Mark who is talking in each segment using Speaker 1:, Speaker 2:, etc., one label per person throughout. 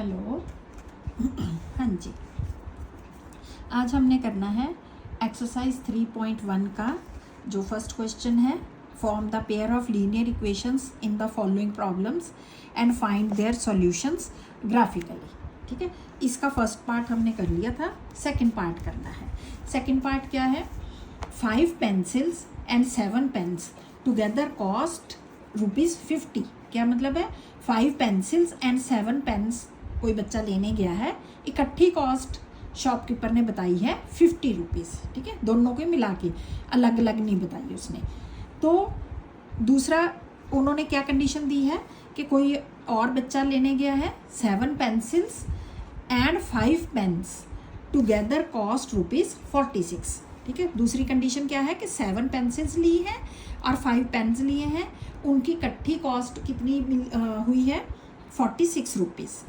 Speaker 1: Hello. हाँ जी, आज हमने करना है एक्सरसाइज 3.1 का जो फर्स्ट क्वेश्चन है, form the pair of linear equations in the following problems and find their solutions graphically. ठीक है, इसका फर्स्ट पार्ट हमने कर लिया था, सेकंड पार्ट करना है। सेकंड पार्ट क्या है? 5 pencils and 7 pens together cost ₹50। क्या मतलब है? 5 पेंसिल्स एंड 7 पेन्स कोई बच्चा लेने गया है, इकट्ठी कॉस्ट शॉपकीपर ने बताई है ₹50। ठीक है, दोनों के मिला के, अलग अलग नहीं बताई उसने। तो दूसरा उन्होंने क्या कंडीशन दी है कि कोई और बच्चा लेने गया है 7 pencils and 5 pens together cost ₹46। ठीक है, दूसरी कंडीशन क्या है कि 7 पेंसिल्स ली है और 5 पेन्स लिए हैं, उनकी इकट्ठी कॉस्ट कितनी हुई है? ₹46।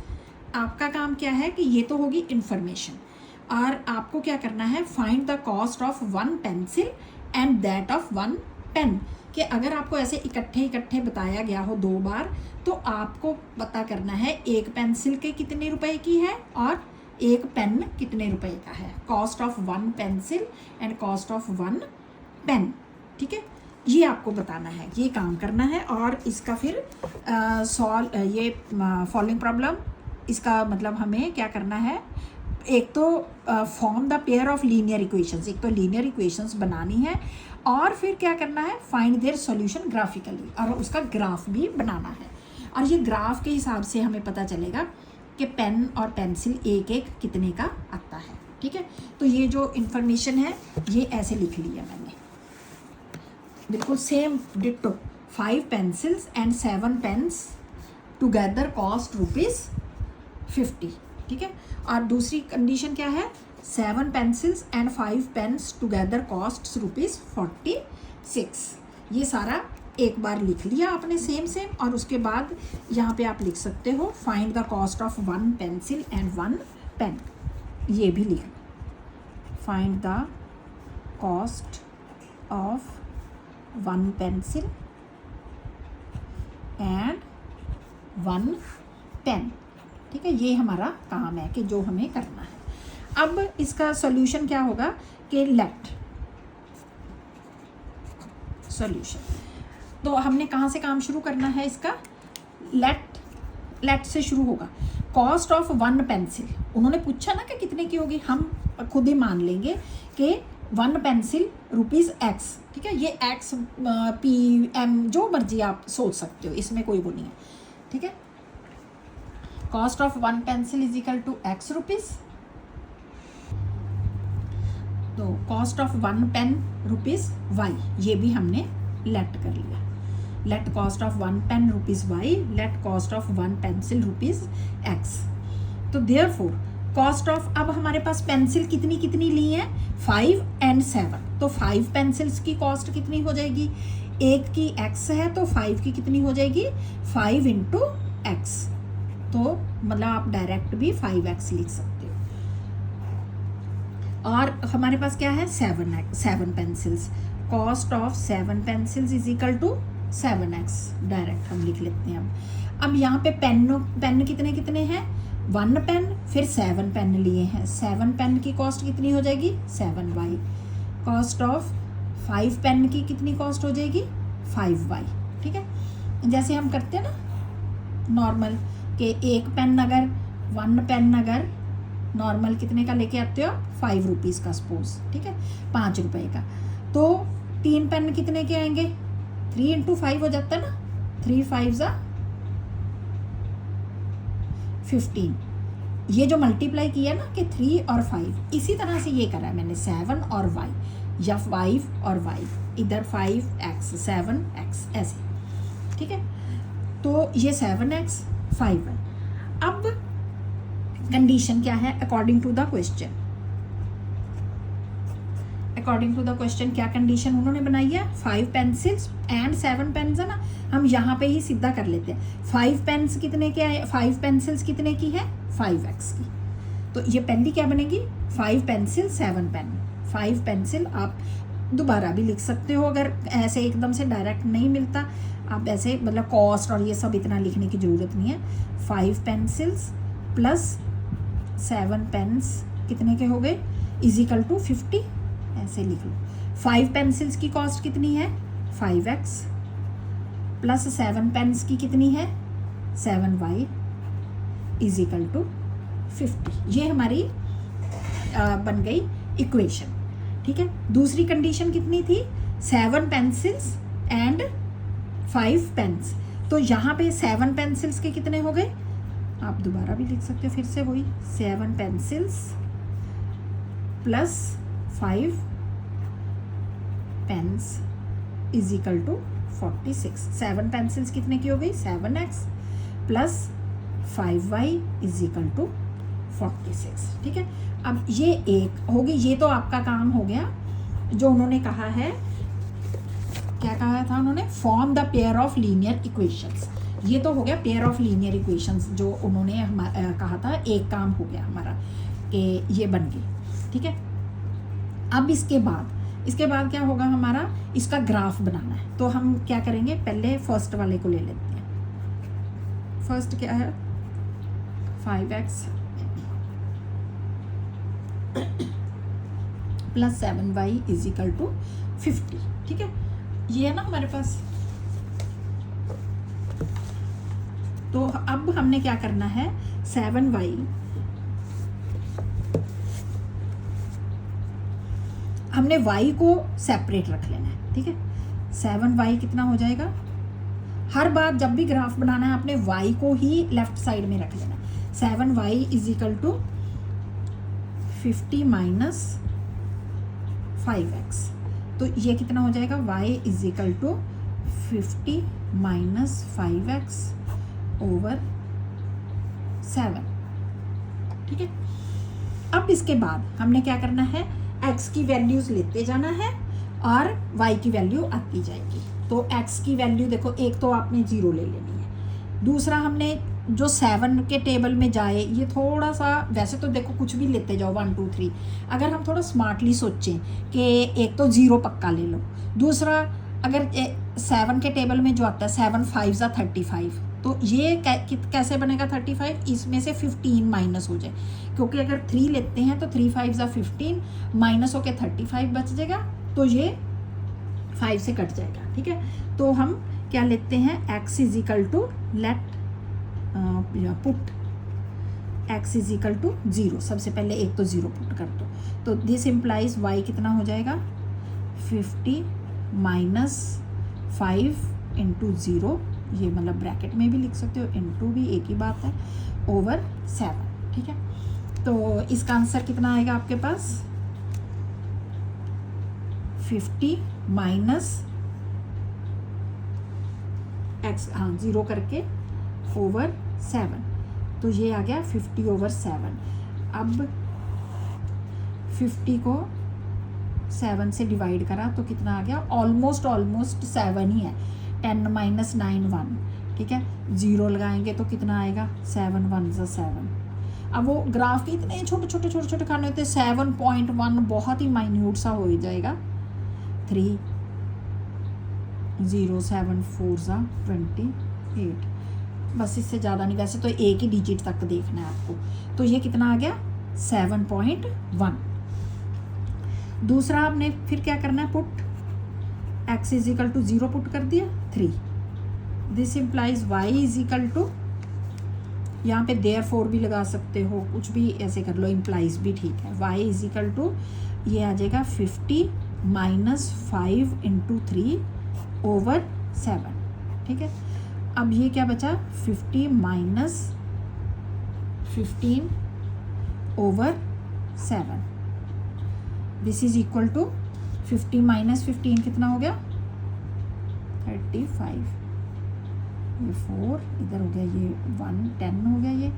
Speaker 1: आपका काम क्या है कि ये तो होगी इन्फॉर्मेशन, और आपको क्या करना है? Find the cost of 1 pencil and that of 1 pen. कि अगर आपको ऐसे इकट्ठे बताया गया हो 2 बार, तो आपको पता करना है एक पेंसिल के कितने रुपए की है और एक पेन कितने रुपए का है। Cost of 1 pencil and cost of 1 pen. ठीक है, ये आपको बताना है, ये काम करना है। और इसका फिर ये फॉलोइंग प्रॉब्लम, इसका मतलब हमें क्या करना है? एक तो form the pair of linear equations, एक तो लीनियर इक्वेशंस बनानी है, और फिर क्या करना है? फाइंड देयर सॉल्यूशन ग्राफिकली, और उसका ग्राफ भी बनाना है। और ये ग्राफ के हिसाब से हमें पता चलेगा कि पेन और पेंसिल एक एक कितने का आता है। ठीक है, तो ये जो इन्फॉर्मेशन है ये ऐसे लिख लिया मैंने, बिल्कुल same ditto. 5 pencils and 7 pens together cost ₹50। ठीक है, और दूसरी कंडीशन क्या है? 7 pencils and 5 pens together cost ₹46। ये सारा एक बार लिख लिया आपने सेम, और उसके बाद यहाँ पे आप लिख सकते हो find the cost of 1 pencil and 1 pen. ये भी लिख, find the cost of 1 pencil and 1 pen. ठीक है, ये हमारा काम है कि जो हमें करना है। अब इसका सॉल्यूशन क्या होगा कि लेट सॉल्यूशन, तो हमने कहाँ से काम शुरू करना है इसका? लेट से शुरू होगा। कॉस्ट ऑफ 1 पेंसिल, उन्होंने पूछा ना कि कितने की होगी, हम खुद ही मान लेंगे कि 1 पेंसिल ₹X। ठीक है, ये X PM जो मर्जी आप सोच सकते हो, इसमें कोई वो नहीं है। ठीक है, cost of 1 pencil is equal to X rupees, तो कॉस्ट ऑफ 1 पेन ₹Y, ये भी हमने लेट कर लिया। Let cost of 1 pen ₹Y, let cost of 1 pencil ₹X। तो देयरफॉर कॉस्ट ऑफ, अब हमारे पास पेंसिल कितनी कितनी ली है? 5 एंड 7। तो 5 पेंसिल्स की कॉस्ट कितनी हो जाएगी? एक की X है तो 5 की कितनी हो जाएगी? 5 इंटू X। तो मतलब आप डायरेक्ट भी 5X लिख सकते हो। और हमारे पास क्या है? 7 pencils, cost of 7 pencils is equal to 7X, direct हम लिख लेते हैं। अब यहाँ पे पेन कितने कितने हैं? 1 पेन, फिर 7 पेन लिए हैं, 7 पेन की कॉस्ट कितनी हो जाएगी? 7Y। कॉस्ट ऑफ 5 पेन की कितनी कॉस्ट हो जाएगी? 5Y। ठीक है, जैसे हम करते हैं ना नॉर्मल, कि एक पेन अगर 1 पेन अगर नॉर्मल कितने का लेके आते हो? ₹5 का सपोज। ठीक है, ₹5 का। तो 3 पेन कितने के आएंगे? 3 इंटू 5 हो जाता है ना, 3 5 15। ये जो मल्टीप्लाई किया ना कि 3 और 5, इसी तरह से ये करा है मैंने 7 और Y, या 5 और Y, इधर 5X 7X ऐसे। ठीक है, तो ये 7X 5Y। अब कंडीशन क्या है according to the question? According to the question क्या कंडीशन उन्होंने बनाई है? 5 पेंसिल्स एंड 7 पेन्स है ना, हम यहाँ पे ही सीधा कर लेते हैं। 5 पेन्स कितने के आए? 5 पेंसिल्स कितने की है? 5X की। तो ये पहली क्या बनेगी? 5 पेंसिल 7 पेन। 5 पेंसिल आप दोबारा भी लिख सकते हो, अगर ऐसे एकदम से डायरेक्ट नहीं मिलता आप ऐसे, मतलब कॉस्ट और ये सब इतना लिखने की ज़रूरत नहीं है। 5 पेंसिल्स प्लस 7 पेन्स कितने के हो गए इज इक्वल टू 50, ऐसे लिख लो। 5 पेंसिल्स की कॉस्ट कितनी है 5x प्लस 7 पेन्स की कितनी है 7y इज इक्वल टू 50। ये हमारी बन गई इक्वेशन, ठीक है। दूसरी कंडीशन कितनी थी 7 पेंसिल्स एंड 5 पेन्स, तो यहाँ पे 7 पेंसिल्स के कितने हो गए, आप दोबारा भी लिख सकते हो फिर से वही 7 pencils plus 5 pens is equal to 46। 7 pencils कितने की हो गई 7x plus 5y is equal to 46, ठीक है। अब ये एक होगी, ये तो आपका काम हो गया जो उन्होंने कहा है, क्या कहा था उन्होंने, form the pair of linear equations. ये तो हो गया पेयर ऑफ लीनियर इक्वेशंस जो उन्होंने कहा था, एक काम हो गया हमारा कि ये बन गई, ठीक है। अब इसके बाद क्या होगा हमारा, इसका ग्राफ बनाना है। तो हम क्या करेंगे, पहले फर्स्ट वाले को ले लेते हैं। फर्स्ट क्या है 5x plus 7y is equal to 50, ठीक है। ये है ना हमारे पास। तो अब हमने क्या करना है 7y हमने y को सेपरेट रख लेना है, ठीक है। 7y कितना हो जाएगा, हर बार जब भी ग्राफ बनाना है आपने y को ही लेफ्ट साइड में रख लेना है। 7y is equal to 50 minus 5x, तो ये कितना हो जाएगा y is equal to 50 minus 5x over 7, ठीक है। अब इसके बाद हमने क्या करना है, x की वैल्यूज लेते जाना है और y की वैल्यू आती जाएगी। तो x की वैल्यू देखो, एक तो आपने 0 ले लेनी है, दूसरा हमने जो 7 के टेबल में जाए, ये थोड़ा सा, वैसे तो देखो कुछ भी लेते जाओ 1 2 3, अगर हम थोड़ा स्मार्टली सोचें कि एक तो 0 पक्का ले लो, दूसरा अगर 7 के टेबल में जो आता है 7 5 = 35, तो ये कैसे बनेगा 35, इसमें से 15 माइनस हो जाए, क्योंकि अगर 3 लेते हैं तो 3 5 = 15 माइनस होके 35 बच जाएगा, तो ये 5 से कट जाएगा, ठीक है। तो हम क्या लेते हैं x is equal to let put x is equal to 0, सबसे पहले एक तो 0 पुट कर दो, तो दिस इम्प्लाइज y कितना हो जाएगा 50 माइनस 5 इंटू 0, ये मतलब ब्रैकेट में भी लिख सकते हो, इंटू भी एक ही बात है, ओवर 7, ठीक है। तो इसका आंसर कितना आएगा आपके पास 50 माइनस x, हाँ 0 करके ओवर 7, तो ये आ गया 50 ओवर 7। अब 50 को 7 से डिवाइड करा तो कितना आ गया, ऑलमोस्ट 7 ही है, 10 माइनस 9 1, ठीक है। 0 लगाएंगे तो कितना आएगा 7 1 = 7। अब वो ग्राफ के इतने छोटे खाने होते हैं, 7.1 बहुत ही माइन्यूट सा हो ही जाएगा, 3 0 7 4 = 28, बस इससे ज़्यादा नहीं, वैसे तो एक ही डिजिट तक देखना है आपको। तो ये कितना आ गया 7.1। दूसरा आपने फिर क्या करना है, put x is equal to 0 put कर दिया 3, this implies y is equal to, यहाँ पे देयरफॉर भी लगा सकते हो, कुछ भी ऐसे कर लो, इम्प्लाइज भी ठीक है। y इज इक्वल टू ये आ जाएगा 50 माइनस 5 इंटू 3 ओवर 7, ठीक है। अब ये क्या बचा 50 minus 15 over 7, this is equal to 50 minus 15 कितना हो गया 35, ये 4 इधर हो गया, ये 1 10 हो गया, ये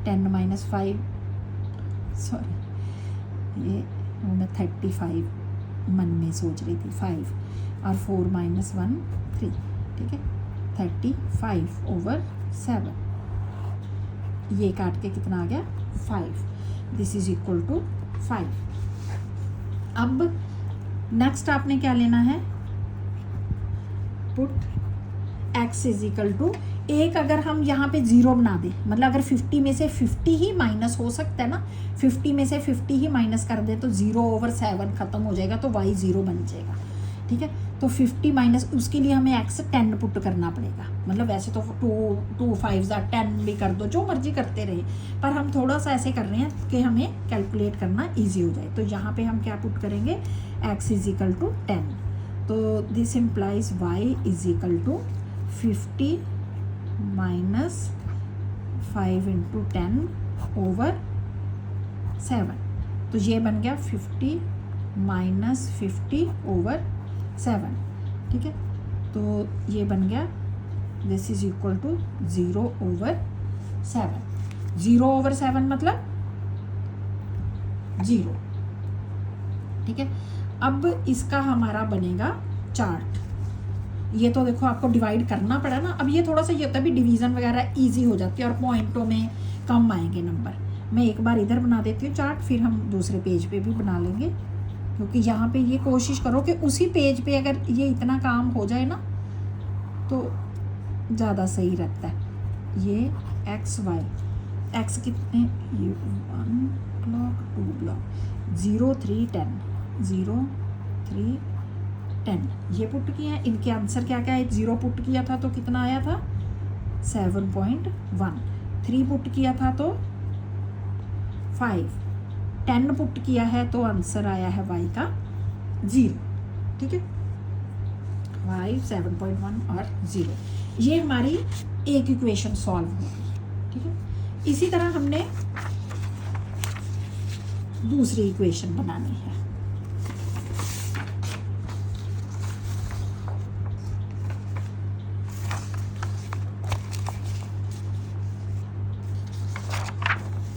Speaker 1: 10 माइनस 5, सॉरी ये मैं 35 मन में सोच रही थी 5, और 4 माइनस 1 3, ठीक है। 35 ओवर 7, ये काट के कितना आ गया 5, दिस इज इक्वल टू 5। अब नेक्स्ट आपने क्या लेना है, put x is equal to, एक अगर हम यहाँ पे 0 बना दें, मतलब अगर 50 में से 50 ही माइनस हो सकता है ना, 50 में से 50 ही माइनस कर दें तो 0/7 ख़त्म हो जाएगा, तो y 0 बन जाएगा। ठीक है, तो 50 माइनस, उसके लिए हमें x 10 पुट करना पड़ेगा। मतलब वैसे तो 2 5 10 भी कर दो, जो मर्जी करते रहे, पर हम थोड़ा सा ऐसे कर रहे हैं कि हमें कैलकुलेट करना ईजी हो जाए। तो यहाँ पे हम क्या पुट करेंगे, x = 10, तो दिस इम्प्लाइज y = 50 माइनस 5 × 10/7, तो ये बन गया 50 माइनस 50/7। ठीक है, तो ये बन गया दिस इज इक्वल टू 0/7। 0/7 मतलब 0। ठीक है, अब इसका हमारा बनेगा चार्ट। ये तो देखो आपको डिवाइड करना पड़ा ना, अब ये थोड़ा सा ये होता है भी डिवीज़न वगैरह इजी हो जाती है और पॉइंटों में कम आएंगे नंबर। मैं एक बार इधर बना देती हूँ चार्ट, फिर हम दूसरे पेज पे भी बना लेंगे, क्योंकि यहाँ पे ये कोशिश करो कि उसी पेज पे अगर ये इतना काम हो जाए ना तो ज़्यादा सही रहता है। ये x y, x कितने, ये 1 ब्लॉक 2 ब्लॉक 0 3 10 0 3 10 ये पुट किया है। इनके आंसर क्या क्या है, 0 पुट किया था तो कितना आया था 7.1, 3 पुट किया था तो 5, 10 पुट किया है तो आंसर आया है y का 0। ठीक है, y 7.1 और 0, ये हमारी एक इक्वेशन सॉल्व हो गई। ठीक है, इसी तरह हमने दूसरी इक्वेशन बनानी है।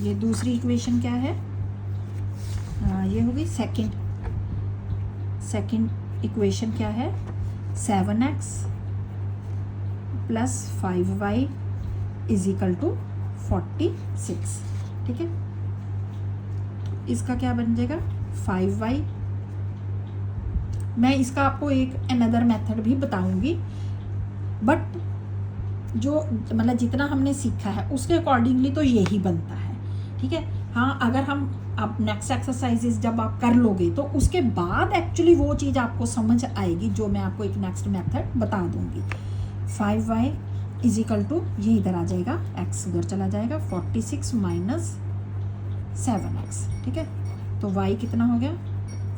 Speaker 1: ये दूसरी इक्वेशन क्या है, ये होगी सेकंड इक्वेशन क्या है, 7x + 5y = 46। ठीक है, इसका क्या बन जाएगा 5y। मैं इसका आपको एक अनदर मेथड भी बताऊंगी, बट जो मतलब जितना हमने सीखा है उसके अकॉर्डिंगली तो यही बनता है। ठीक है, हाँ अगर हम अब नेक्स्ट एक्सरसाइजेस जब आप कर लोगे तो उसके बाद एक्चुअली वो चीज़ आपको समझ आएगी, जो मैं आपको एक नेक्स्ट मेथड बता दूंगी। 5y = ये इधर आ जाएगा, x उधर चला जाएगा, 46 माइनस 7x। ठीक है, तो y कितना हो गया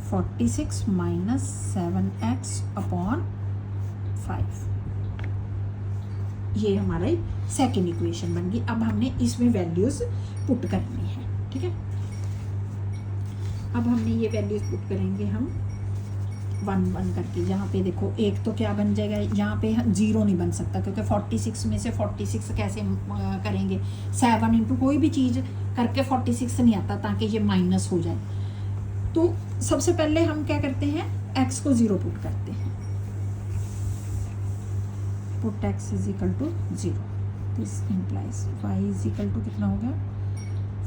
Speaker 1: 46 माइनस 7x/5। ये हमारा सेकेंड इक्वेशन बन गई। अब हमने इसमें वैल्यूज पुट करनी है। ठीक है, अब हमने ये वैल्यूज पुट करेंगे हम 1 1 करके। यहाँ पे देखो एक तो क्या बन जाएगा, यहाँ पे 0 नहीं बन सकता क्योंकि 46 में से 46 कैसे करेंगे, 7 इंटू कोई भी चीज़ करके 46 नहीं आता ताकि ये माइनस हो जाए। तो सबसे पहले हम क्या करते हैं, x को 0 पुट करते हैं, put x = 0। This implies y = कितना हो गया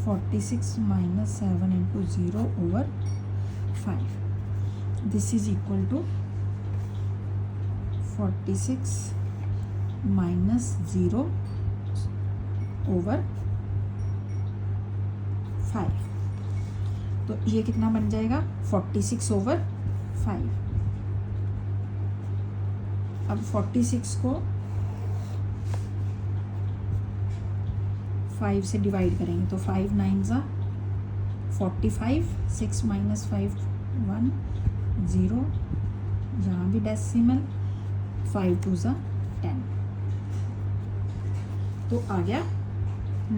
Speaker 1: 46 minus 7 into 0/5। This is equal to 46 minus 0/5। तो ये कितना बन जाएगा 46/5। अब 46 को 5 से डिवाइड करेंगे तो 5 9 45, 6 माइनस 5 1 0, यहाँ भी डेसिमल, 5 2 10, तो आ गया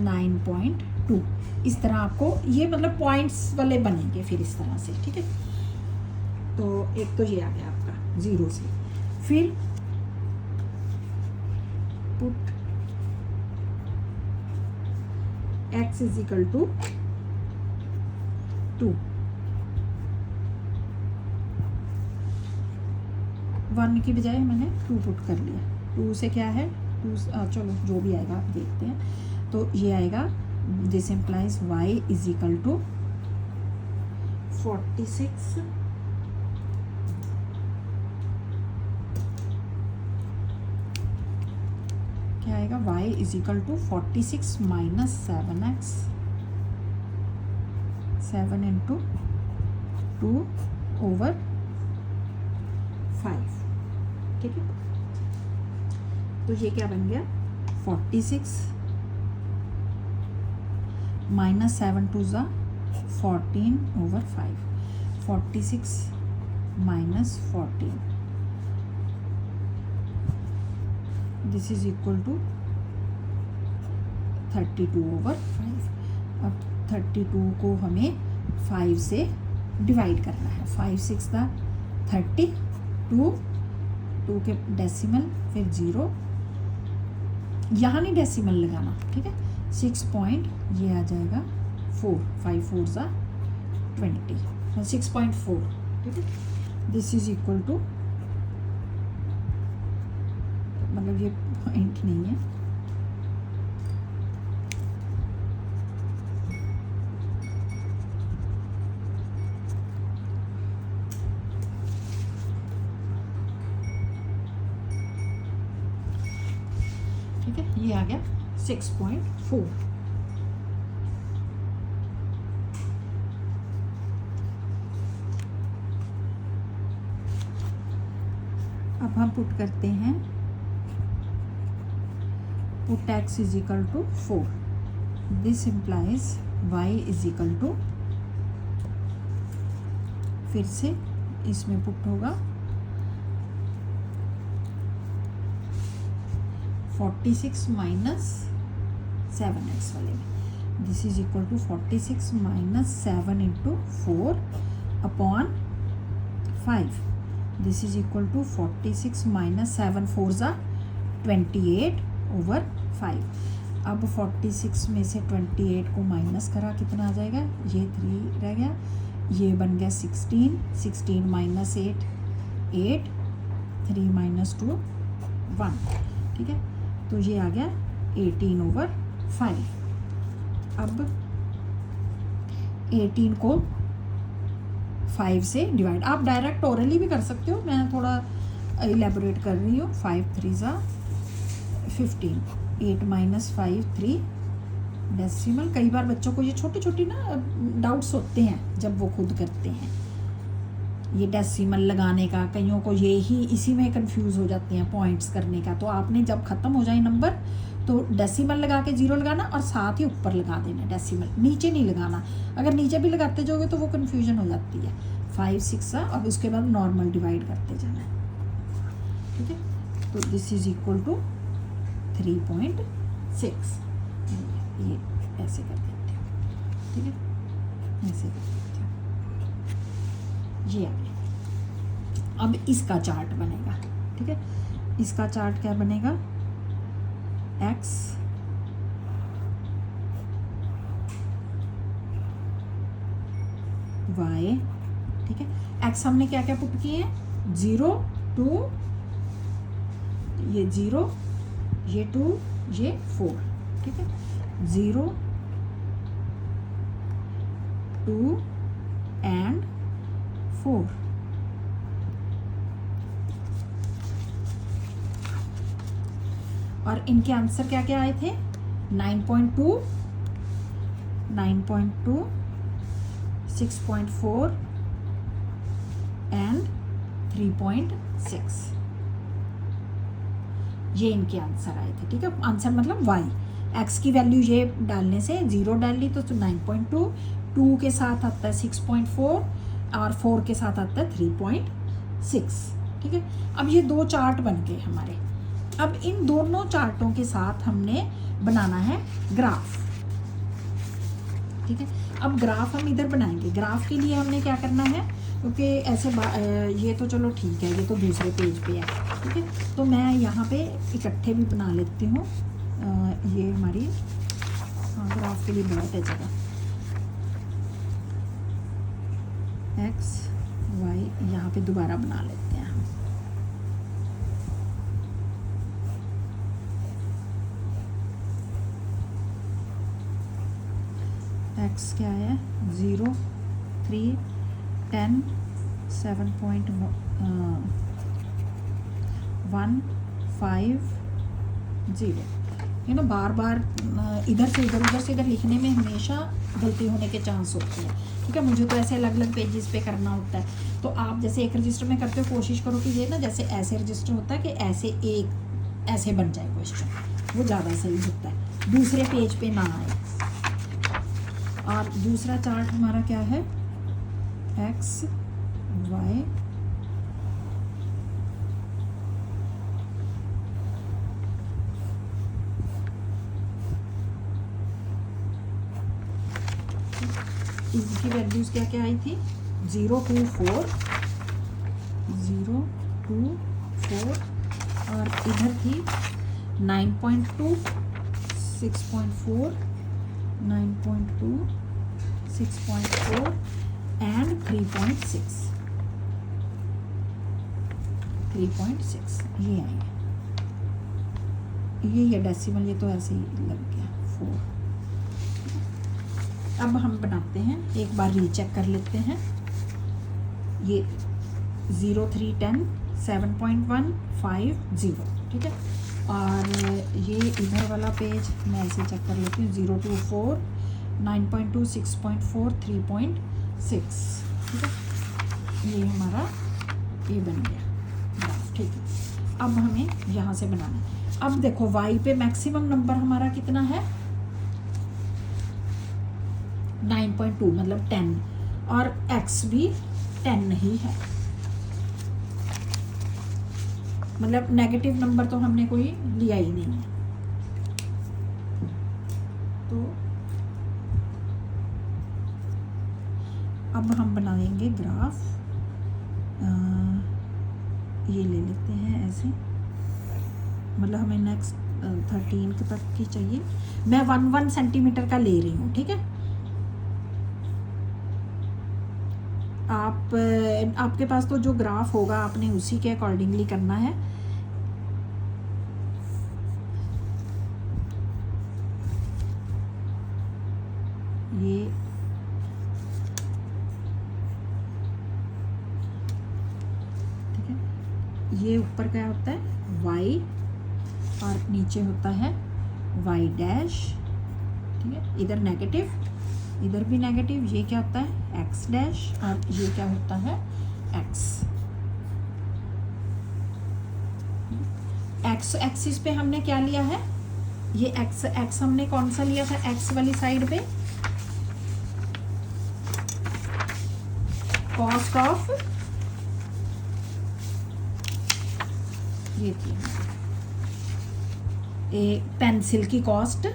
Speaker 1: 9.2। इस तरह आपको ये मतलब पॉइंट्स वाले बनेंगे फिर इस तरह से। ठीक है, तो एक तो ये आ गया आपका 0 से। फिर पुट x = 2, 1 की बजाय मैंने 2 पुट कर लिया। 2 से क्या है 2, चलो जो भी आएगा आप देखते हैं। तो ये आएगा, दिस इम्प्लाइज y = 46 क्या क्या आएगा, y is equal to 46 minus 7x, 7 into 2 over 5, ठीक है। तो ये क्या बन गया, 46 माइनस 7 टू ज़ा 14 over 5, 46 minus 14, this is equal to 32 over 5। अब 32 को हमें 5 से डिवाइड करना है, 5 6 दा 30, 2 के डेसिमल, फिर 0, यहाँ नहीं डेसिमल लगाना, ठीक है। 6 पॉइंट ये आ जाएगा 4, 5 4 ज़ा 20, 6.4, ठीक है। दिस इज इक्वल टू, मतलब ये पॉइंट नहीं है, ठीक है। ये आ गया 6.4। अब हम पुट करते हैं, put x is equal to 4, this implies y is equal to, फिर से इसमें पुट होगा 46 माइनस 7x वाले में, this is equal to 46 minus 7 into 4 upon 5, this is equal to 46 minus 7 4 ज़ा 28 ओवर 5। अब 46 में से 28 को माइनस करा, कितना आ जाएगा, ये 3 रह गया, ये बन गया 16, 16 माइनस 8, 8, 3 माइनस 2 1, ठीक है। तो ये आ गया 18 ओवर 5। अब 18 को 5 से डिवाइड, आप डायरेक्ट ओरली भी कर सकते हो, मैं थोड़ा इलेबोरेट कर रही हूँ। 5 3 ज़ा 15, 8 माइनस 5 3 डेसिमल। कई बार बच्चों को ये छोटी छोटी ना डाउट्स होते हैं जब वो खुद करते हैं, ये डेसिमल लगाने का, कईयों को ये ही इसी में कंफ्यूज हो जाते हैं पॉइंट्स करने का। तो आपने जब ख़त्म हो जाए नंबर तो डेसिमल लगा के 0 लगाना और साथ ही ऊपर लगा देना डेसिमल, नीचे नहीं लगाना। अगर नीचे भी लगाते जाओगे तो वो कन्फ्यूजन हो जाती है। 5 6 अब उसके बाद नॉर्मल डिवाइड करते जाना है, ठीक है। तो दिस इज इक्वल टू 3.6, ये ऐसे कर देते हैं, ठीक है, ऐसे कर देते हैं, ये आ गया। अब इसका चार्ट बनेगा, ठीक है। इसका चार्ट क्या बनेगा, x y, ठीक है। x हमने क्या क्या पुट किए हैं, 0 2, ये 0, ये 2, ये 4, ठीक है। 0 2 एंड 4, और इनके आंसर क्या क्या आए थे, 9.2, 9.2, 6.4 एंड 3.6, ये इनके आंसर आए थे, ठीक है। आंसर मतलब y, x की वैल्यू ये डालने से 0 डाल ली तो 9.2, 2 के साथ आता है 6.4 और 4 के साथ आता है 3.6, ठीक है। अब ये दो चार्ट बन गए हमारे। अब इन दोनों चार्टों के साथ हमने बनाना है ग्राफ, ठीक है। अब ग्राफ हम इधर बनाएंगे। ग्राफ के लिए हमने क्या करना है, क्योंकि ऐसे ये तो चलो ठीक है, ये तो दूसरे पेज पे है, ठीक है। तो मैं यहाँ पे इकट्ठे भी बना लेती हूँ, ये हमारी ग्राफ के लिए बहुत है जगह। x y यहाँ पे दोबारा बना लेते हैं हम। x क्या है, 0 3 10 7.1 5 0, है ना, बार बार इधर से इधर लिखने में हमेशा गलती होने के चांस होते हैं, ठीक है। मुझे तो ऐसे अलग अलग पेजेस पे करना होता है, तो आप जैसे एक रजिस्टर में करते हो कोशिश करो कि ये ना जैसे ऐसे रजिस्टर होता है कि ऐसे बन जाए क्वेश्चन, वो ज़्यादा सही होता है, दूसरे पेज पे ना आए। और दूसरा चार्ट हमारा क्या है, एक्स वाई इसकी वैल्यूज़ क्या क्या आई थी, 0 2 4 0 2 4 और इधर थी 9.2 6.4 9.2 6.4 एंड 3.6 ये आई है, ये डेसिमल, ये तो ऐसे ही लग गया 4। अब हम बनाते हैं, एक बार रीचेक कर लेते हैं। ये 0 3 10 7.1 5 0, ठीक है। और ये इधर वाला पेज मैं ऐसे चेक कर लेती हूँ, 0 2 4 9.2 6.4 3.6, ठीक है। ये हमारा ये बन गया, ठीक है। अब हमें यहाँ से बनाना है। अब देखो y पे मैक्सिमम नंबर हमारा कितना है, 9.2 मतलब 10, और x भी 10 ही है, मतलब नेगेटिव नंबर तो हमने कोई लिया ही नहीं है। तो अब हम बनाएंगे ग्राफ, ये ले लेते हैं ऐसे, मतलब हमें नेक्स्ट 13 तक की चाहिए। मैं 1 सेंटीमीटर का ले रही हूँ, ठीक है। आपके पास तो जो ग्राफ होगा आपने उसी के अकॉर्डिंगली करना है। ये ठीक है, ये ऊपर क्या होता है y और नीचे होता है y डैश, ठीक है। इधर नेगेटिव, इधर भी नेगेटिव, ये क्या होता है x डैश और ये क्या होता है x। x एक्सिस पे हमने क्या लिया है, ये x हमने कौन सा लिया था, x वाली साइड पे कॉस्ट ऑफ, ये थी ए पेंसिल की कॉस्ट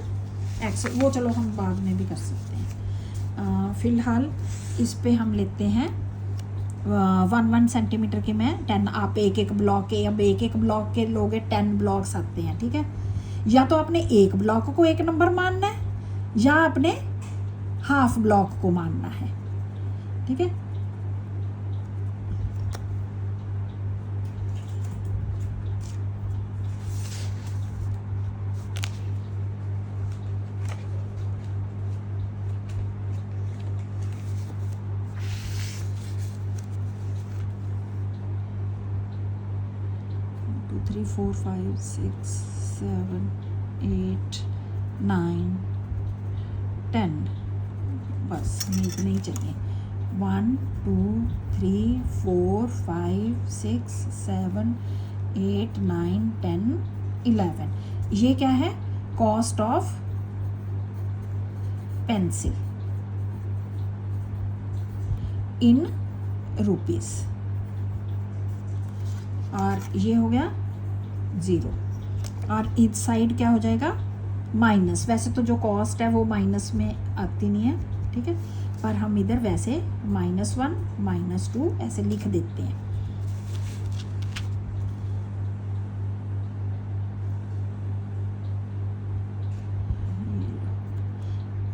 Speaker 1: x, वो चलो हम बाद में भी कर सकते हैं। फ़िलहाल इस पे हम लेते हैं 1 सेंटीमीटर के मैं 10, आप एक ब्लॉक के, अब एक ब्लॉक के लोगे 10 ब्लॉक्स आते हैं, ठीक है। या तो आपने एक ब्लॉक को 1 नंबर मानना है या आपने हाफ ब्लॉक को मानना है, ठीक है। थ्री 4 5 6 7 8 9 10, बस हमें इतने ही चाहिए। 1 2 3 4 5 6 7 8 9 10 11, ये क्या है cost of pencil in rupees, और ये हो गया 0, और इस साइड क्या हो जाएगा माइनस। वैसे तो जो कॉस्ट है वो माइनस में आती नहीं है, ठीक है, पर हम इधर वैसे -1 -2 ऐसे लिख देते हैं।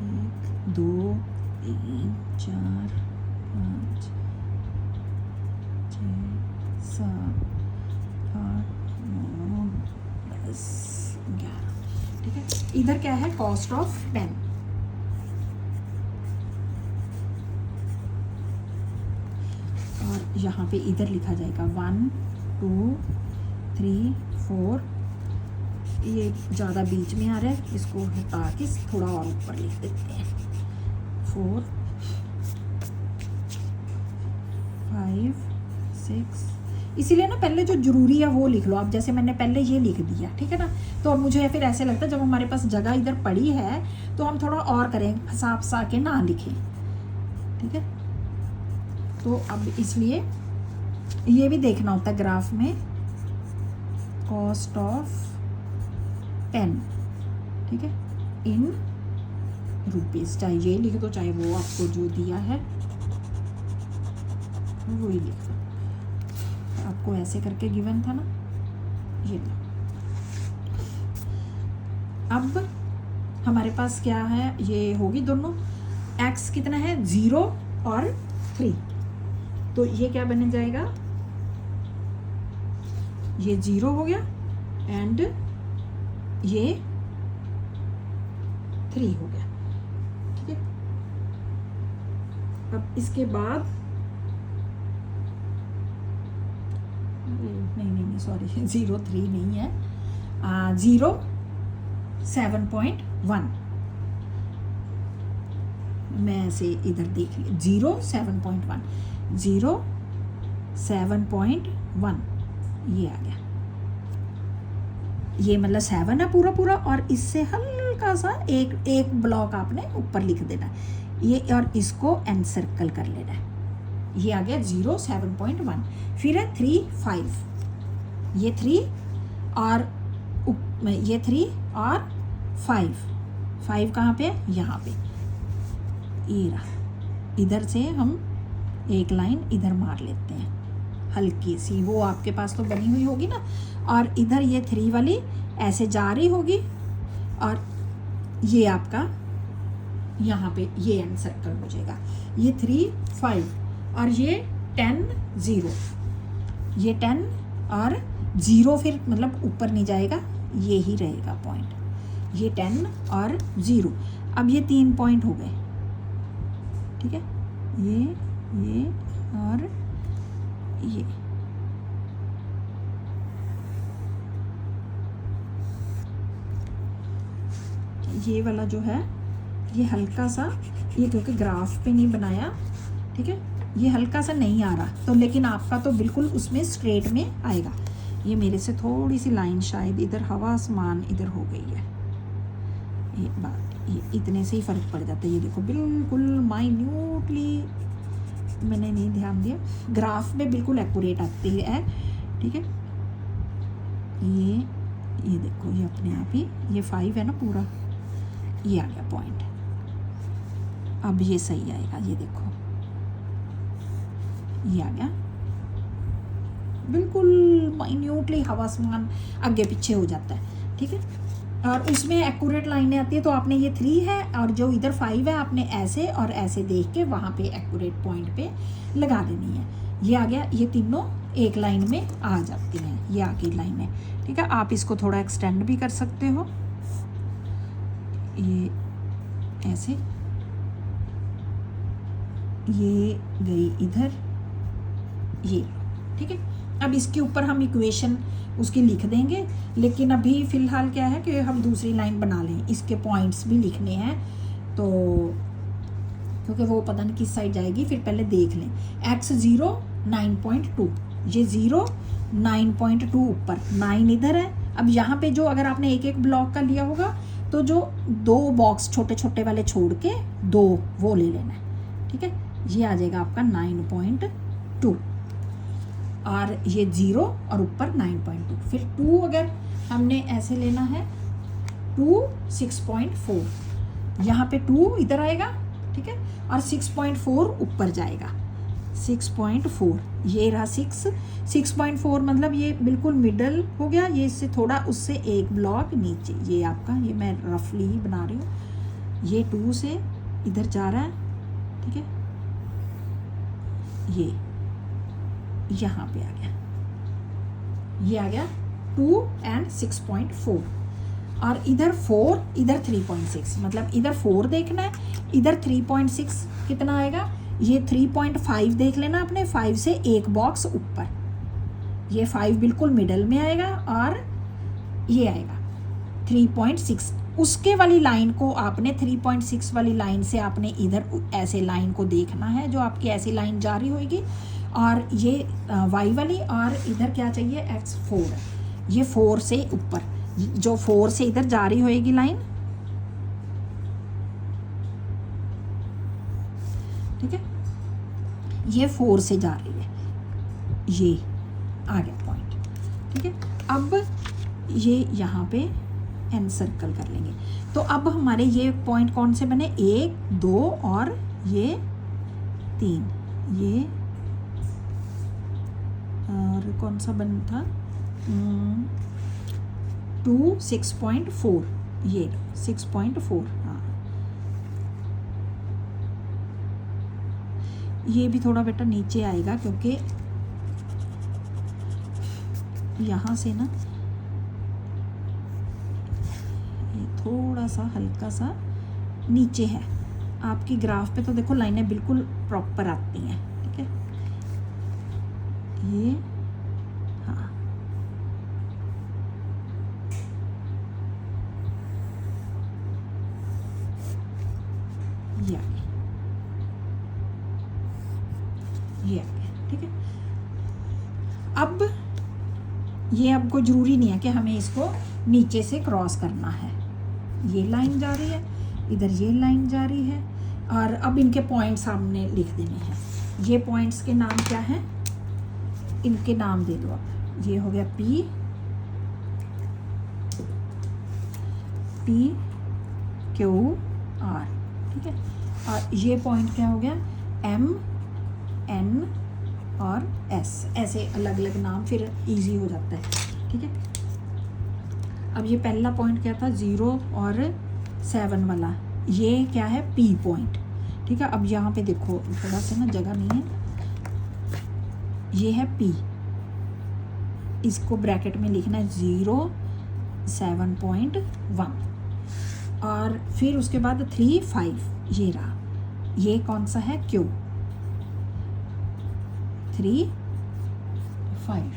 Speaker 1: एक 2 3 4 5 6 7 8 9 10 11, ठीक है। इधर क्या है कॉस्ट ऑफ पेन, और यहाँ पे इधर लिखा जाएगा 1 2 3 4 ये ज़्यादा बीच में आ रहा है, इसको हटा के थोड़ा और ऊपर लिख देते हैं। 4 5 6, इसीलिए ना पहले जो ज़रूरी है वो लिख लो आप, जैसे मैंने पहले ये लिख दिया, ठीक है ना। तो अब मुझे फिर ऐसे लगता है जब हमारे पास जगह इधर पड़ी है तो हम थोड़ा और करें, फंसा फंसा के ना लिखें, ठीक है। तो अब इसलिए ये भी देखना होता है ग्राफ में, कॉस्ट ऑफ 10, ठीक है, इन रुपीज़। चाहे ये लिख दो चाहे वो आपको जो दिया है वही लिख दो, आपको ऐसे करके गिवन था ना, ये लो। अब हमारे पास क्या है, ये होगी दोनों, x कितना है 0 और 3, तो ये क्या बन जाएगा, ये 0 हो गया एंड ये 3 हो गया, ठीक है। अब इसके बाद नहीं सॉरी 0 3 नहीं है, 0 7.1, मैं ऐसे इधर देख लिया, 0 7.1 0 7.1 ये आ गया, ये मतलब 7 है पूरा पूरा, और इससे हल्का सा एक ब्लॉक आपने ऊपर लिख देना है ये, और इसको एन सर्कल कर लेना है, ये आ गया 0 7.1। फिर है 3 5, ये 3 और ये 3 और 5 कहाँ पे है, यहाँ पे, ये रहा। इधर से हम एक लाइन इधर मार लेते हैं हल्की सी, वो आपके पास तो बनी हुई होगी ना, और इधर ये 3 वाली ऐसे जा रही होगी, और ये आपका यहाँ पे ये एंड सर्कल हो जाएगा, ये 3 5 और ये 10 0, ये 10 और 0 फिर मतलब ऊपर नहीं जाएगा, ये ही रहेगा पॉइंट, ये 10 और 0। अब ये 3 पॉइंट हो गए, ठीक है, ये और ये वाला जो है, ये हल्का सा, ये क्योंकि ग्राफ पे नहीं बनाया, ठीक है, ये हल्का सा नहीं आ रहा, तो लेकिन आपका तो बिल्कुल उसमें स्ट्रेट में आएगा। ये मेरे से थोड़ी सी लाइन शायद इधर हवा आसमान इधर हो गई है, ये बात, ये इतने से ही फ़र्क पड़ जाता है। ये देखो बिल्कुल माइन्यूटली मैंने नहीं ध्यान दिया, ग्राफ में बिल्कुल एक्यूरेट आती है, ठीक है। ये देखो, ये अपने आप ही, ये 5 है ना पूरा, ये आ गया पॉइंट। अब ये सही आएगा, ये देखो ये आ गया, बिल्कुल माइन्यूटली हवा आसमान आगे पीछे हो जाता है, ठीक है। और उसमें एक्यूरेट लाइनें आती है, तो आपने ये 3 है और जो इधर 5 है आपने ऐसे और ऐसे देख के वहाँ पे एक्यूरेट पॉइंट पे लगा देनी है। ये आ गया, ये तीनों एक लाइन में आ जाती हैं, ये आगे लाइनें, ठीक है। आप इसको थोड़ा एक्सटेंड भी कर सकते हो, ये ऐसे, ये गई इधर, ये, ठीक है। अब इसके ऊपर हम इक्वेशन उसकी लिख देंगे, लेकिन अभी फ़िलहाल क्या है कि हम दूसरी लाइन बना लें, इसके पॉइंट्स भी लिखने हैं, तो क्योंकि वो पता नहीं किस साइड जाएगी, फिर पहले देख लें। x 0 9.2, ये 0 9.2 ऊपर, 9 इधर है। अब यहाँ पे जो अगर आपने एक एक ब्लॉक का लिया होगा तो जो 2 बॉक्स छोटे छोटे वाले छोड़ के 2 वो ले लेना है, ठीक है। ये आ जाएगा आपका 9.2, और ये 0 और ऊपर 9.2, फिर 2 अगर हमने ऐसे लेना है 2 6.4, यहाँ पे 2 इधर आएगा, ठीक है, और 6.4 ऊपर जाएगा, 6.4, ये रहा 6.4 मतलब ये बिल्कुल मिडल हो गया, ये इससे थोड़ा उससे एक ब्लॉक नीचे, ये आपका, ये मैं रफली ही बना रही हूँ, ये 2 से इधर जा रहा है, ठीक है, ये यहाँ पे आ गया, ये आ गया 2 and 6.4, और इधर 4 इधर 3.6, मतलब इधर 4 देखना है, इधर 3.6 कितना आएगा, ये 3.5 देख लेना अपने, 5 से एक बॉक्स ऊपर, ये 5 बिल्कुल मिडल में आएगा, और ये आएगा 3.6, उसके वाली लाइन को आपने 3.6 वाली लाइन से आपने इधर ऐसे लाइन को देखना है, जो आपकी ऐसी लाइन जा रही होगी, और ये y वाली, और इधर क्या चाहिए x4, ये 4 से ऊपर, जो 4 से इधर जा रही होगी लाइन, ठीक है, ये 4 से जा रही है, ये आ गया पॉइंट, ठीक है। अब ये यहाँ पे एनसर्कल कर लेंगे, तो अब हमारे ये पॉइंट कौन से बने, 1 2 और ये 3, ये और कौन सा बन था 2 6.4, ये 6.4, हाँ ये भी थोड़ा बेटा नीचे आएगा, क्योंकि यहाँ से ना ये थोड़ा सा हल्का सा नीचे है। आपकी ग्राफ पे तो देखो लाइनें बिल्कुल प्रॉपर आती हैं, ठीक है, ये हाँ ये आ गया, ये आ गया, ठीक है। अब ये आपको ज़रूरी नहीं है कि हमें इसको नीचे से क्रॉस करना है, ये लाइन जा रही है, इधर ये लाइन जा रही है, और अब इनके पॉइंट्स हमने लिख देने हैं। ये पॉइंट्स के नाम क्या हैं, इनके नाम दे दो आप। ये हो गया P Q R, ठीक है, और ये पॉइंट क्या हो गया M N और S, ऐसे अलग अलग नाम, फिर इजी हो जाता है, ठीक है। अब ये पहला पॉइंट क्या था 0 और 7 वाला, ये क्या है P पॉइंट, ठीक है। अब यहाँ पे देखो थोड़ा सा ना जगह नहीं है, ये है P, इसको ब्रैकेट में लिखना है 0 7.1, और फिर उसके बाद 3 5, ये रहा, ये कौन सा है Q 3 5,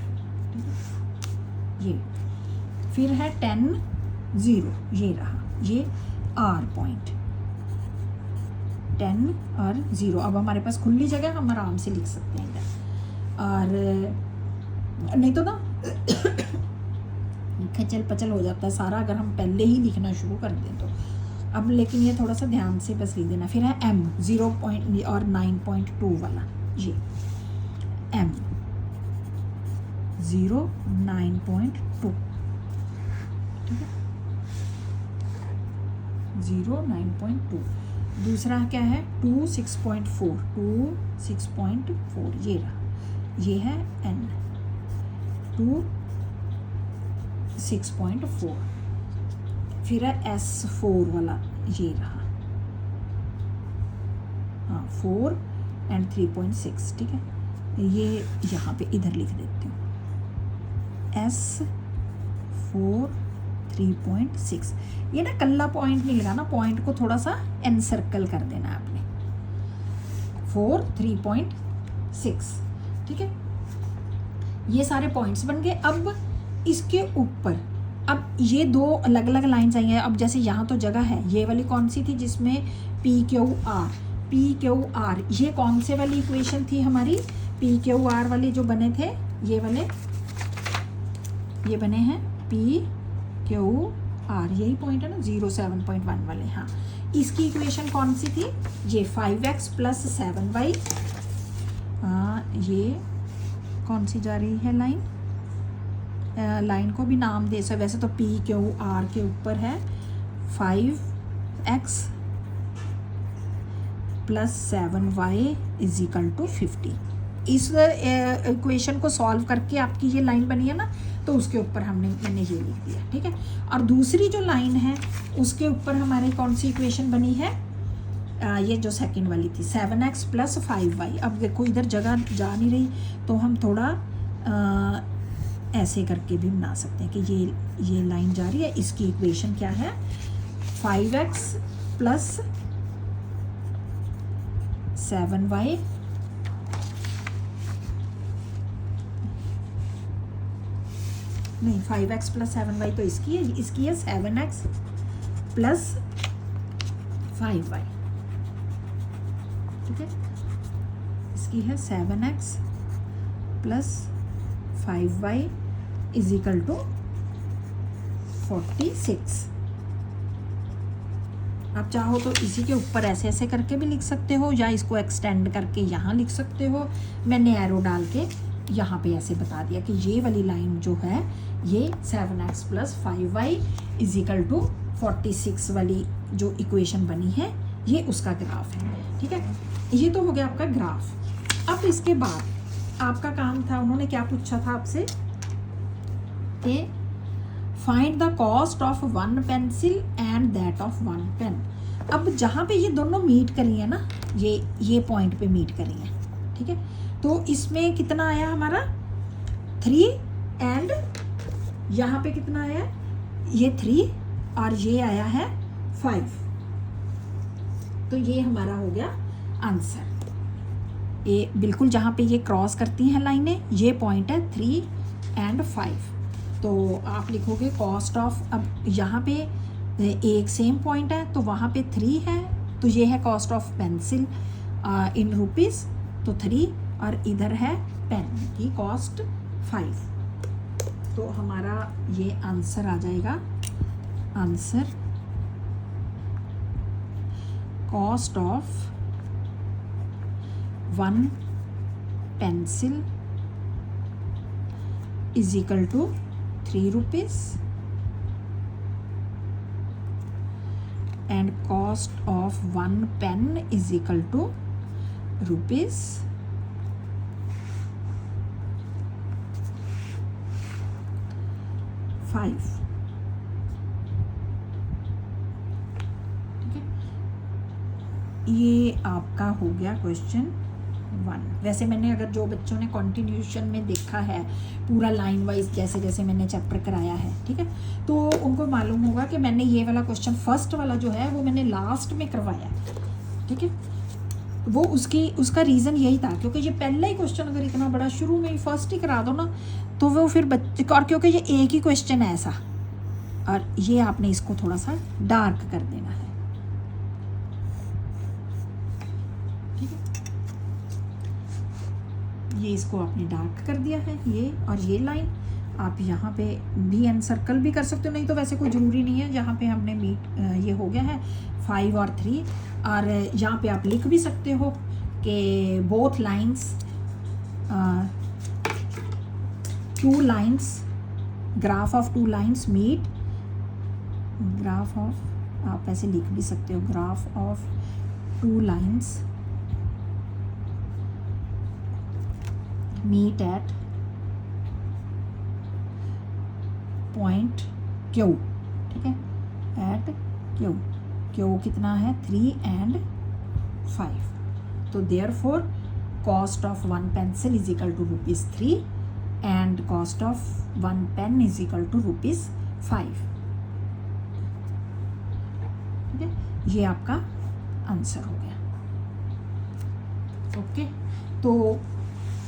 Speaker 1: ये फिर है 10 0, ये रहा, ये R पॉइंट 10 और 0। अब हमारे पास खुली जगह, हम आराम से लिख सकते हैं इधर, और नहीं तो ना खचल पचल हो जाता है सारा, अगर हम पहले ही लिखना शुरू कर दें तो। अब लेकिन ये थोड़ा सा ध्यान से बस लिख देना। फिर है M 0 और 9.2 वाला, ये M 0 9.2, ठीक है, 0 9.2। दूसरा क्या है 2 6.4, 2 6.4, ये रहा, ये है N 2 6.4। फिर है S4 वाला, ये रहा, हाँ 4 एंड 3.6, ठीक है। ये यहाँ पे इधर लिख देती हूँ S4 3.6। ये ना कल्ला पॉइंट नहीं लगाना, पॉइंट को थोड़ा सा एनसर्कल कर देना आपने, 4 3.6, ठीक है। ये सारे पॉइंट्स बन गए। अब इसके ऊपर अब ये दो अलग अलग लाइन्स आई हैं। अब जैसे यहाँ तो जगह है, ये वाली कौन सी थी जिसमें PQR, ये कौन से वाली इक्वेशन थी हमारी, PQR वाली जो बने थे, ये वाले, ये बने हैं PQR, यही पॉइंट है ना 0 7.1 वाले, हाँ। इसकी इक्वेशन कौन सी थी, ये 5x + 7y, ये कौन सी जा रही है लाइन, लाइन को भी नाम दे सकते, वैसे तो PQR के ऊपर है 5x + 7y = 50। इस इक्वेशन को सॉल्व करके आपकी ये लाइन बनी है ना, तो उसके ऊपर मैंने ये लिख दिया, ठीक है। और दूसरी जो लाइन है उसके ऊपर हमारी कौन सी इक्वेशन बनी है, ये जो सेकंड वाली थी 7x + 5y। अब देखो इधर जगह जा नहीं रही, तो हम थोड़ा ऐसे करके भी बना सकते हैं कि ये लाइन जा रही है, इसकी इक्वेशन क्या है 5x + 7y नहीं 5x प्लस 7y तो इसकी है 7x प्लस 5y, ठीक है, इसकी है 7x plus 5y is equal to 46। आप चाहो तो इसी के ऊपर ऐसे ऐसे करके भी लिख सकते हो, या इसको एक्सटेंड करके यहाँ लिख सकते हो। मैंने एरो डाल के यहाँ पे ऐसे बता दिया कि ये वाली लाइन जो है ये 7x plus 5y is equal to 46 वाली जो इक्वेशन बनी है ये उसका ग्राफ है, ठीक है। ये तो हो गया आपका ग्राफ। अब इसके बाद आपका काम था, उन्होंने क्या पूछा था आपसे कि find the cost of one pencil and that of one pen. अब जहाँ पे ये दोनों मीट करी है ना, ये पॉइंट पे मीट करी है, ठीक है, तो इसमें कितना आया हमारा 3 एंड यहाँ पे कितना आया, ये 3 और ये आया है 5, तो ये हमारा हो गया आंसर। ये बिल्कुल जहाँ पे ये क्रॉस करती हैं लाइनें, ये पॉइंट है 3 एंड 5, तो आप लिखोगे कॉस्ट ऑफ, अब यहाँ पे एक सेम पॉइंट है तो वहाँ पे 3 है, तो ये है cost of pencil in rupees, तो 3, और इधर है पेन की कॉस्ट 5, तो हमारा ये आंसर आ जाएगा। Answer cost of one pencil is equal to 3 rupees and cost of one pen is equal to rupees 5, ठीक है। ये आपका हो गया क्वेश्चन 1। वैसे मैंने अगर जो बच्चों ने कॉन्टिन्यूशन में देखा है पूरा लाइन वाइज जैसे जैसे मैंने चैप्टर कराया है, ठीक है, तो उनको मालूम होगा कि मैंने ये वाला क्वेश्चन फर्स्ट वाला जो है वो मैंने लास्ट में करवाया, ठीक है। वो उसका रीज़न यही था क्योंकि ये पहला ही क्वेश्चन अगर इतना बड़ा शुरू में ही फर्स्ट ही करा दो ना तो वो फिर बच्चे, और क्योंकि ये एक ही क्वेश्चन है ऐसा, और ये आपने इसको थोड़ा सा डार्क कर देना है, ठीक है। ये इसको आपने डार्क कर दिया है, ये और ये लाइन आप यहाँ पे भी एनसर्कल भी कर सकते हो, नहीं तो वैसे कोई ज़रूरी नहीं है। जहाँ पे हमने ये हो गया है 5 और 3, और यहाँ पे आप लिख भी सकते हो कि both lines 2 lines graph of 2 lines meet, graph of आप ऐसे लिख भी सकते हो, graph of 2 lines meet at point Q, ठीक है, एट क्यू, क्यू कितना है 3 एंड 5, तो therefore cost of one pencil is equal to ₹3 and cost of one pen is equal to ₹5, ठीक है। ये आपका आंसर हो गया, ओके। तो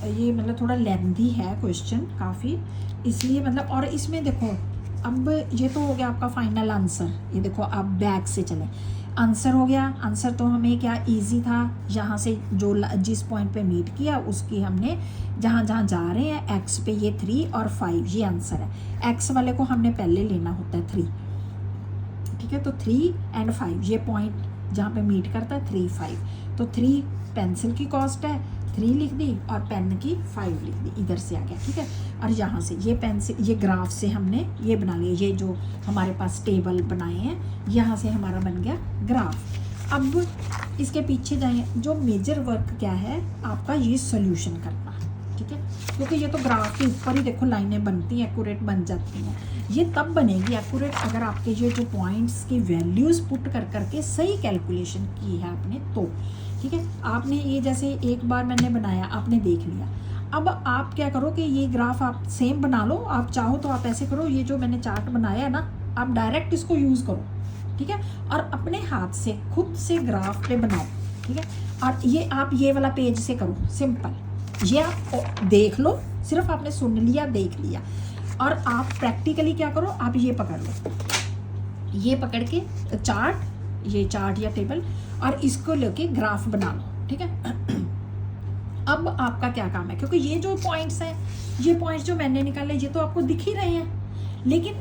Speaker 1: ये मतलब थोड़ा लेंथी है क्वेश्चन काफ़ी, इसलिए मतलब, और इसमें देखो अब ये तो हो गया आपका फाइनल आंसर। ये देखो आप बैक से चलें, आंसर हो गया। आंसर तो हमें क्या इजी था, यहाँ से जो जिस पॉइंट पे मीट किया उसकी हमने जहाँ जहाँ जा रहे हैं एक्स पे ये 3 और 5 ये आंसर है। एक्स वाले को हमने पहले लेना होता है 3, ठीक है, तो 3 एंड 5 ये पॉइंट जहाँ पे मीट करता है 3, 5, तो 3 पेंसिल की कॉस्ट है, 3 लिख दी, और पेन की 5 लिख दी, इधर से आ गया, ठीक है। और यहाँ से ये पेंसिल, ये ग्राफ से हमने ये बना लिया, ये जो हमारे पास टेबल बनाए हैं यहाँ से हमारा बन गया ग्राफ। अब इसके पीछे जाए, जो मेजर वर्क क्या है आपका, ये सोल्यूशन करना, ठीक है, क्योंकि ये तो ग्राफ के ऊपर ही देखो लाइनें बनती हैं, एक्यूरेट बन जाती हैं। ये तब बनेगी एक्यूरेट अगर आपके ये जो पॉइंट्स की वैल्यूज़ पुट कर करके सही कैलकुलेशन की है आपने तो, ठीक है। आपने ये जैसे एक बार मैंने बनाया, आपने देख लिया, अब आप क्या करो कि ये ग्राफ आप सेम बना लो। आप चाहो तो आप ऐसे करो, ये जो मैंने चार्ट बनाया है ना, आप डायरेक्ट इसको यूज़ करो, ठीक है, और अपने हाथ से खुद से ग्राफ पे बनाओ, ठीक है। और ये आप ये वाला पेज से करो, सिंपल, ये आप देख लो, सिर्फ आपने सुन लिया, देख लिया। और आप प्रैक्टिकली क्या करो, आप ये पकड़ लो, ये पकड़ के चार्ट, ये चार्ट या टेबल, और इसको लेके ग्राफ बना लो, ठीक है। अब आपका क्या काम है, क्योंकि ये जो पॉइंट्स हैं, ये पॉइंट्स जो मैंने निकाले ये तो आपको दिख ही रहे हैं, लेकिन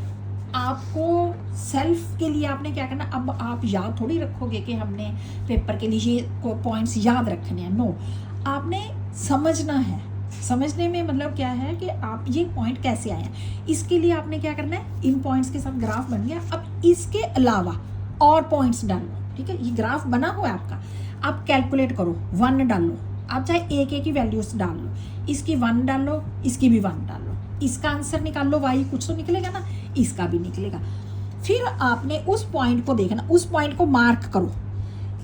Speaker 1: आपको सेल्फ के लिए आपने क्या करना, अब आप याद थोड़ी रखोगे कि हमने पेपर के लिए ये पॉइंट्स याद रखने हैं, नो, आपने समझना है। समझने में मतलब क्या है कि आप ये पॉइंट कैसे आए हैं, इसके लिए आपने क्या करना है, इन पॉइंट्स के साथ ग्राफ बन गया। अब इसके अलावा और पॉइंट्स डालो, ठीक है। ये ग्राफ बना हुआ है आपका, आप कैलकुलेट करो, 1 डालो, आप चाहे एक एक ही वैल्यूज डाल लो, इसकी 1 डालो, इसकी भी 1 डालो, इसका आंसर निकाल लो, वाई कुछ तो निकलेगा ना, इसका भी निकलेगा। फिर आपने उस पॉइंट को देखना, उस पॉइंट को मार्क करो,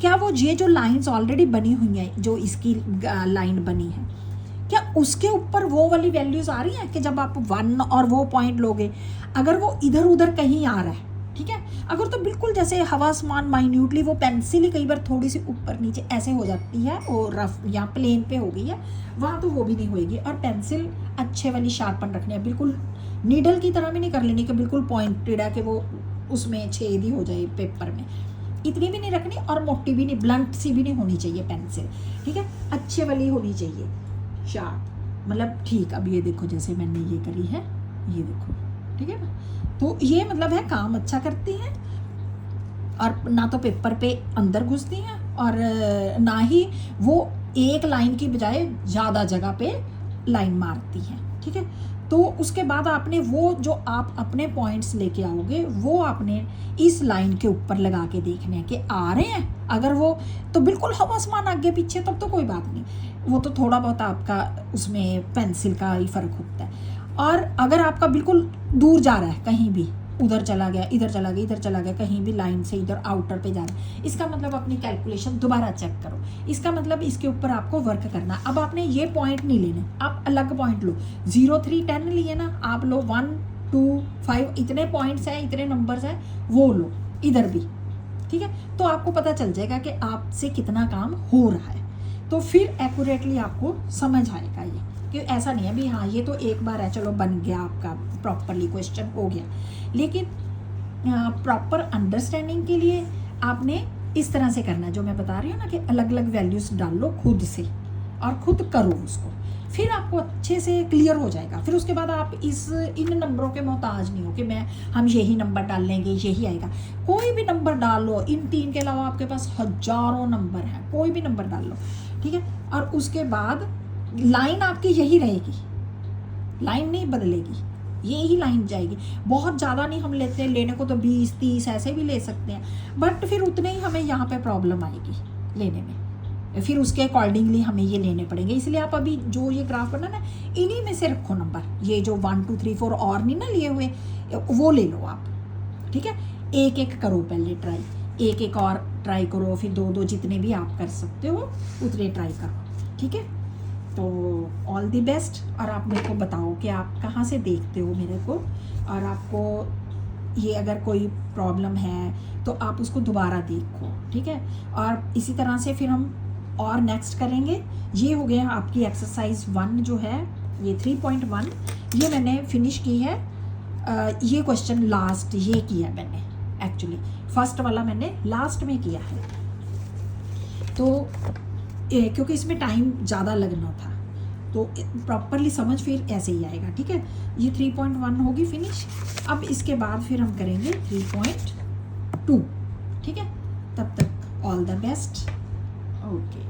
Speaker 1: क्या वो ये जो लाइंस ऑलरेडी बनी हुई हैं, जो इसकी लाइन बनी है, क्या उसके ऊपर वो वाली वैल्यूज आ रही हैं कि जब आप 1 और वो पॉइंट लोगे, अगर वो इधर उधर कहीं आ रहा है, ठीक है, अगर तो बिल्कुल जैसे हवा समान माइन्यूटली, वो पेंसिल ही कई बार थोड़ी सी ऊपर नीचे ऐसे हो जाती है, और रफ या प्लेन पे हो गई है, वहाँ तो वो भी नहीं होएगी। और पेंसिल अच्छे वाली शार्पन रखनी है, बिल्कुल नीडल की तरह भी नहीं कर लेनी कि बिल्कुल पॉइंटेड है कि वो उसमें छेद ही हो जाए पेपर में, इतनी भी नहीं रखनी, और मोटी भी नहीं, ब्लंट सी भी नहीं होनी चाहिए पेंसिल, ठीक है, अच्छे वाली होनी चाहिए शार्प, मतलब ठीक। अब ये देखो जैसे मैंने ये करी है, ये देखो, ठीक है ना, तो ये मतलब है काम अच्छा करती हैं, और ना तो पेपर पे अंदर घुसती हैं, और ना ही वो एक लाइन की बजाय ज़्यादा जगह पे लाइन मारती हैं, ठीक है। तो उसके बाद आपने वो जो आप अपने पॉइंट्स लेके आओगे, वो आपने इस लाइन के ऊपर लगा के देखने हैं कि आ रहे हैं। अगर वो तो बिल्कुल हवा समान आगे पीछे, तब तो कोई बात नहीं, वो तो थोड़ा बहुत आपका उसमें पेंसिल का ही फ़र्क होता है। और अगर आपका बिल्कुल दूर जा रहा है, कहीं भी उधर चला गया, इधर चला गया, इधर चला गया, कहीं भी लाइन से इधर आउटर पे जा रहा है, इसका मतलब अपनी कैलकुलेशन दोबारा चेक करो, इसका मतलब इसके ऊपर आपको वर्क करना। अब आपने ये पॉइंट नहीं लेने, आप अलग पॉइंट लो, 0, 3, 10 लिए ना, आप लो 1, 2, 5, इतने पॉइंट्स हैं, इतने नंबर्स हैं, वो लो इधर भी, ठीक है। तो आपको पता चल जाएगा कि आपसे कितना काम हो रहा है, तो फिर एक्यूरेटली आपको समझ आएगा ये, कि ऐसा नहीं है भी हाँ ये तो एक बार है, चलो बन गया आपका प्रॉपरली क्वेश्चन हो गया। लेकिन प्रॉपर अंडरस्टैंडिंग के लिए आपने इस तरह से करना है, जो मैं बता रही हूँ ना, कि अलग अलग वैल्यूज़ डाल लो खुद से और खुद करो उसको, फिर आपको अच्छे से क्लियर हो जाएगा। फिर उसके बाद आप इन नंबरों के मोहताज नहीं हो कि हम यही नंबर डाल लेंगे यही आएगा। कोई भी नंबर डाल लो, इन 3 के अलावा आपके पास हजारों नंबर हैं, कोई भी नंबर डाल लो, ठीक है। और उसके बाद लाइन आपकी यही रहेगी, लाइन नहीं बदलेगी, यही लाइन जाएगी। बहुत ज़्यादा नहीं हम लेते, लेने को तो 20, 30 ऐसे भी ले सकते हैं, बट फिर उतने ही हमें यहाँ पे प्रॉब्लम आएगी लेने में, फिर उसके अकॉर्डिंगली हमें ये लेने पड़ेंगे। इसलिए आप अभी जो ये ग्राफ बना ना, इन्हीं में से रखो नंबर, ये जो 1, 2, 3, 4 और नहीं ना लिए हुए, वो ले लो आप, ठीक है। एक एक करो पहले ट्राई, एक एक और ट्राई करो, फिर 2-2 जितने भी आप कर सकते हो उतने ट्राई करो, ठीक है। तो ऑल दी बेस्ट, और आप मेरे को बताओ कि आप कहाँ से देखते हो मेरे को, और आपको ये अगर कोई प्रॉब्लम है तो आप उसको दोबारा देखो, ठीक है। और इसी तरह से फिर हम और नेक्स्ट करेंगे। ये हो गया आपकी एक्सरसाइज 1 जो है, ये 3.1 ये मैंने फिनिश की है। ये क्वेश्चन लास्ट ये किया मैंने, एक्चुअली फर्स्ट वाला मैंने लास्ट में किया है, तो क्योंकि इसमें टाइम ज़्यादा लगना था, तो प्रॉपरली समझ फिर ऐसे ही आएगा, ठीक है। ये 3.1 होगी फिनिश। अब इसके बाद फिर हम करेंगे 3.2, ठीक है। तब तक ऑल द बेस्ट, ओके।